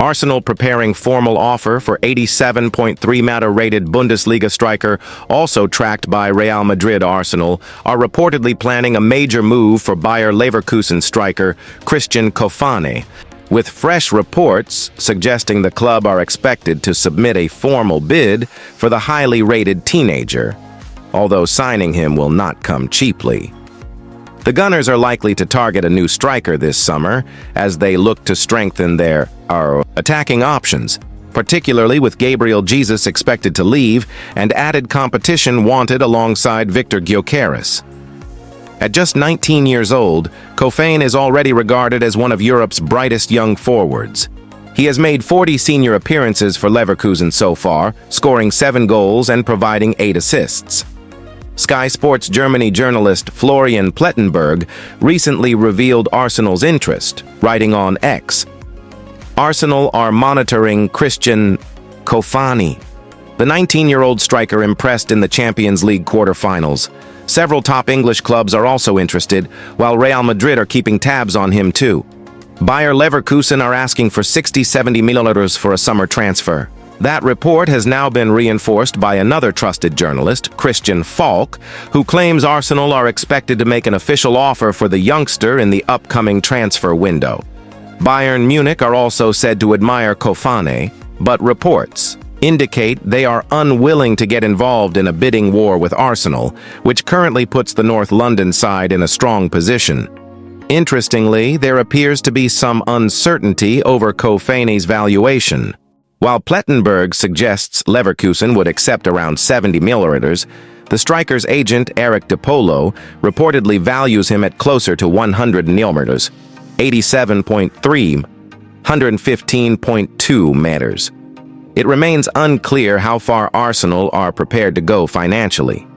Arsenal preparing formal offer for 87.3 Mata-rated Bundesliga striker, also tracked by Real Madrid. Arsenal are reportedly planning a major move for Bayer Leverkusen striker Christian Kofane, with fresh reports suggesting the club are expected to submit a formal bid for the highly rated teenager, although signing him will not come cheaply. The Gunners are likely to target a new striker this summer as they look to strengthen their attacking options, particularly with Gabriel Jesus expected to leave and added competition wanted alongside Victor Gyökeres. At just 19 years old, Kofane is already regarded as one of Europe's brightest young forwards. He has made 40 senior appearances for Leverkusen so far, scoring 7 goals and providing 8 assists. Sky Sports Germany journalist Florian Plettenberg recently revealed Arsenal's interest, writing on X, "Arsenal are monitoring Christian Kofane." The 19-year-old striker impressed in the Champions League quarter-finals. Several top English clubs are also interested, while Real Madrid are keeping tabs on him too. Bayer Leverkusen are asking for 60-70 million for a summer transfer. That report has now been reinforced by another trusted journalist, Christian Falk, who claims Arsenal are expected to make an official offer for the youngster in the upcoming transfer window. Bayern Munich are also said to admire Kofane, but reports indicate they are unwilling to get involved in a bidding war with Arsenal, which currently puts the North London side in a strong position. Interestingly, there appears to be some uncertainty over Kofane's valuation. While Plettenberg suggests Leverkusen would accept around 70 million, the striker's agent Eric DiPolo reportedly values him at closer to 100 million, 87.3, 115.2 meters. It remains unclear how far Arsenal are prepared to go financially,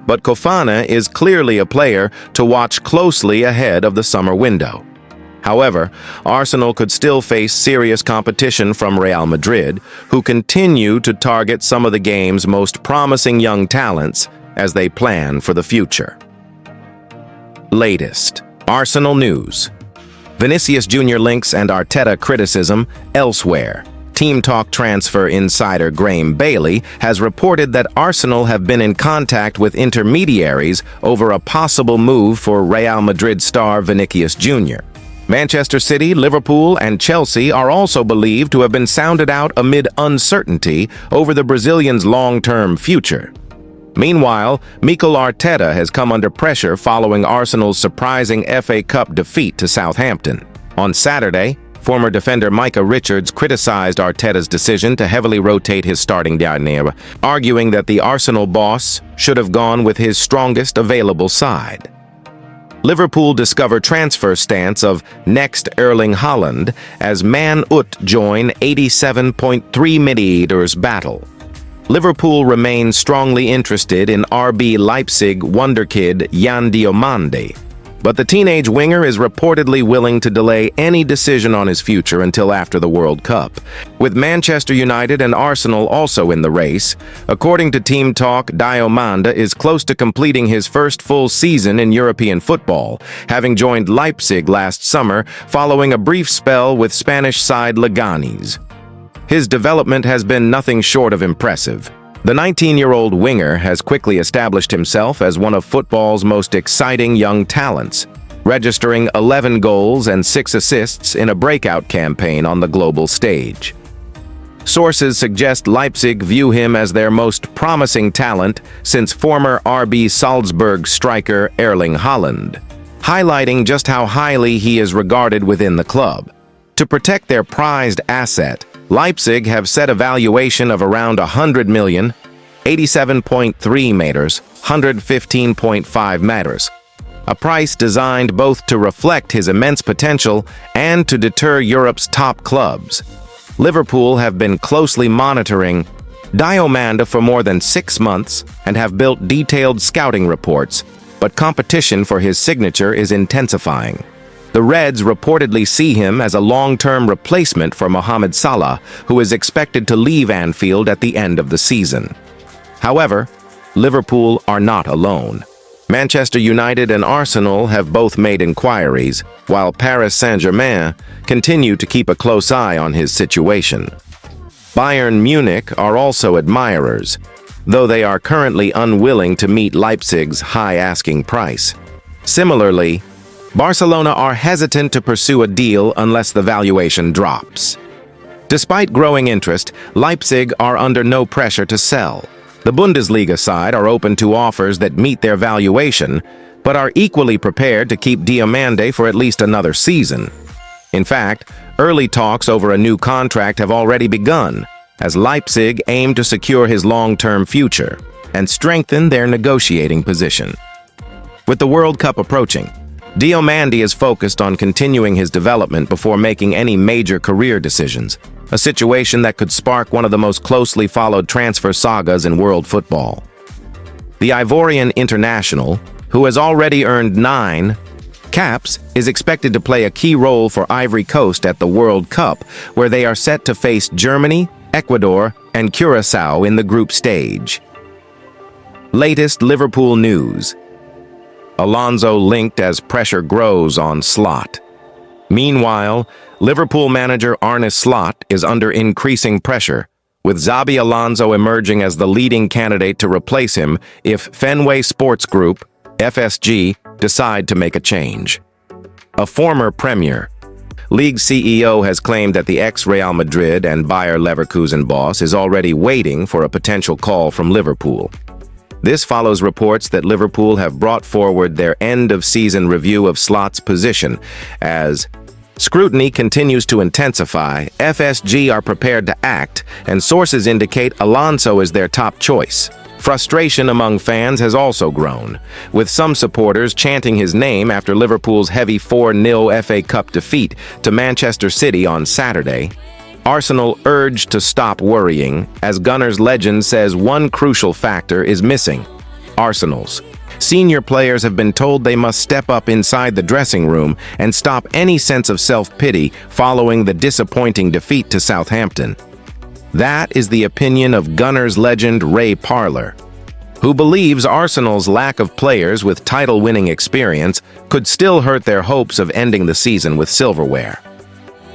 but Kofane is clearly a player to watch closely ahead of the summer window. However, Arsenal could still face serious competition from Real Madrid, who continue to target some of the game's most promising young talents as they plan for the future. Latest Arsenal news. Vinicius Jr. links and Arteta criticism elsewhere. Team Talk transfer insider Graham Bailey has reported that Arsenal have been in contact with intermediaries over a possible move for Real Madrid star Vinicius Jr. Manchester City, Liverpool, and Chelsea are also believed to have been sounded out amid uncertainty over the Brazilian's long-term future. Meanwhile, Mikel Arteta has come under pressure following Arsenal's surprising FA Cup defeat to Southampton. On Saturday, former defender Micah Richards criticized Arteta's decision to heavily rotate his starting lineup, arguing that the Arsenal boss should have gone with his strongest available side. Liverpool discover transfer stance of next Erling Haaland as Man Ut join 87.3 million battle. Liverpool remains strongly interested in RB Leipzig wonderkid Yan Diomande, but the teenage winger is reportedly willing to delay any decision on his future until after the World Cup, with Manchester United and Arsenal also in the race. According to Team Talk, Diomande is close to completing his first full season in European football, having joined Leipzig last summer following a brief spell with Spanish side Leganes. His development has been nothing short of impressive. The 19-year-old winger has quickly established himself as one of football's most exciting young talents, registering 11 goals and 6 assists in a breakout campaign on the global stage. Sources suggest Leipzig view him as their most promising talent since former RB Salzburg striker Erling Haaland, highlighting just how highly he is regarded within the club. To protect their prized asset, Leipzig have set a valuation of around 100 million, 87.3 meters, 115.5 meters, a price designed both to reflect his immense potential and to deter Europe's top clubs. Liverpool have been closely monitoring Diomande for more than 6 months and have built detailed scouting reports, but competition for his signature is intensifying. The Reds reportedly see him as a long-term replacement for Mohamed Salah, who is expected to leave Anfield at the end of the season. However, Liverpool are not alone. Manchester United and Arsenal have both made inquiries, while Paris Saint-Germain continue to keep a close eye on his situation. Bayern Munich are also admirers, though they are currently unwilling to meet Leipzig's high asking price. Similarly, Barcelona are hesitant to pursue a deal unless the valuation drops. Despite growing interest, Leipzig are under no pressure to sell. The Bundesliga side are open to offers that meet their valuation, but are equally prepared to keep Diomande for at least another season. In fact, early talks over a new contract have already begun, as Leipzig aim to secure his long-term future and strengthen their negotiating position. With the World Cup approaching, Diomande is focused on continuing his development before making any major career decisions, a situation that could spark one of the most closely followed transfer sagas in world football. The Ivorian international, who has already earned 9 caps, is expected to play a key role for Ivory Coast at the World Cup, where they are set to face Germany, Ecuador, and Curaçao in the group stage. Latest Liverpool news. Alonso linked as pressure grows on Slot. Meanwhile, Liverpool manager Arne Slot is under increasing pressure, with Xabi Alonso emerging as the leading candidate to replace him if Fenway Sports Group, FSG, decide to make a change. A former Premier League CEO has claimed that the ex-Real Madrid and Bayer Leverkusen boss is already waiting for a potential call from Liverpool. This follows reports that Liverpool have brought forward their end-of-season review of Slot's position. As scrutiny continues to intensify, FSG are prepared to act, and sources indicate Alonso is their top choice. Frustration among fans has also grown, with some supporters chanting his name after Liverpool's heavy 4-0 FA Cup defeat to Manchester City on Saturday. Arsenal urged to stop worrying, as Gunners legend says one crucial factor is missing: Arsenal's senior players have been told they must step up inside the dressing room and stop any sense of self-pity following the disappointing defeat to Southampton. That is the opinion of Gunners legend Ray Parlour, who believes Arsenal's lack of players with title-winning experience could still hurt their hopes of ending the season with silverware.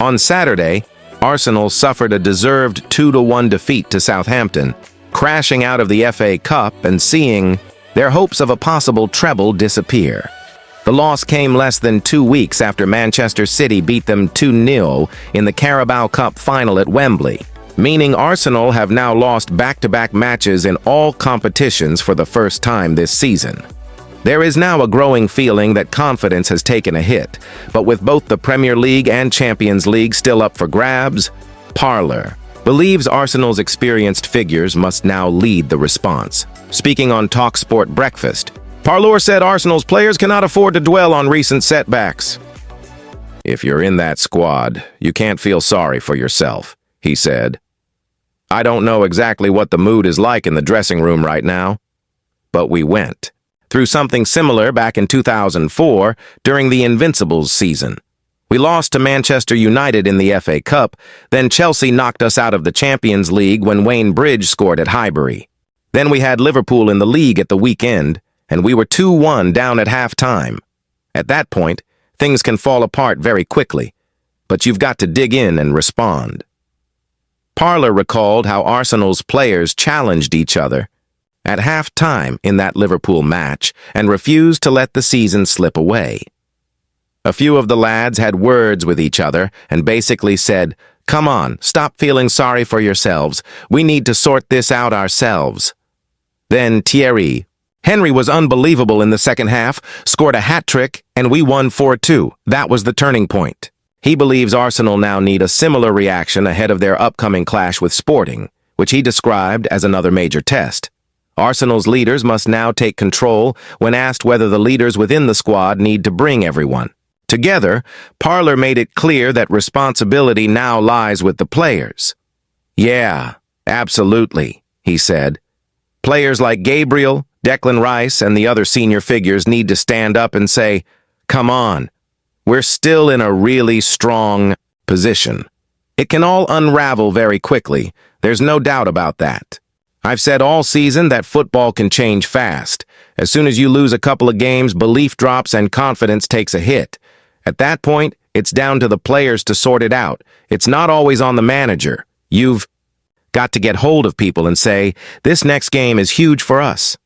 On Saturday, Arsenal suffered a deserved 2-1 defeat to Southampton, crashing out of the FA Cup and seeing their hopes of a possible treble disappear. The loss came less than 2 weeks after Manchester City beat them 2-0 in the Carabao Cup final at Wembley, meaning Arsenal have now lost back-to-back matches in all competitions for the first time this season. There is now a growing feeling that confidence has taken a hit, but with both the Premier League and Champions League still up for grabs, Parlour believes Arsenal's experienced figures must now lead the response. Speaking on TalkSport Breakfast, Parlour said Arsenal's players cannot afford to dwell on recent setbacks. "If you're in that squad, you can't feel sorry for yourself," he said. "I don't know exactly what the mood is like in the dressing room right now, but we went through something similar back in 2004 during the Invincibles season. We lost to Manchester United in the FA Cup, then Chelsea knocked us out of the Champions League when Wayne Bridge scored at Highbury. Then we had Liverpool in the league at the weekend, and we were 2-1 down at half-time. At that point, things can fall apart very quickly, but you've got to dig in and respond." Parlour recalled how Arsenal's players challenged each other at half-time in that Liverpool match and refused to let the season slip away. A few of the lads had words with each other and basically said, "Come on, stop feeling sorry for yourselves. We need to sort this out ourselves." Then Thierry Henry was unbelievable in the second half, scored a hat-trick, and we won 4-2. That was the turning point. He believes Arsenal now need a similar reaction ahead of their upcoming clash with Sporting, which he described as another major test. Arsenal's leaders must now take control when asked whether the leaders within the squad need to bring everyone together. Parlour made it clear that responsibility now lies with the players. "Yeah, absolutely," he said. "Players like Gabriel, Declan Rice, and the other senior figures need to stand up and say, 'Come on, we're still in a really strong position.' It can all unravel very quickly. There's no doubt about that. I've said all season that football can change fast, As soon as you lose a couple of games, belief drops and confidence takes a hit. At that point, it's down to the players to sort it out. It's not always on the manager. You've got to get hold of people and say, this next game is huge for us.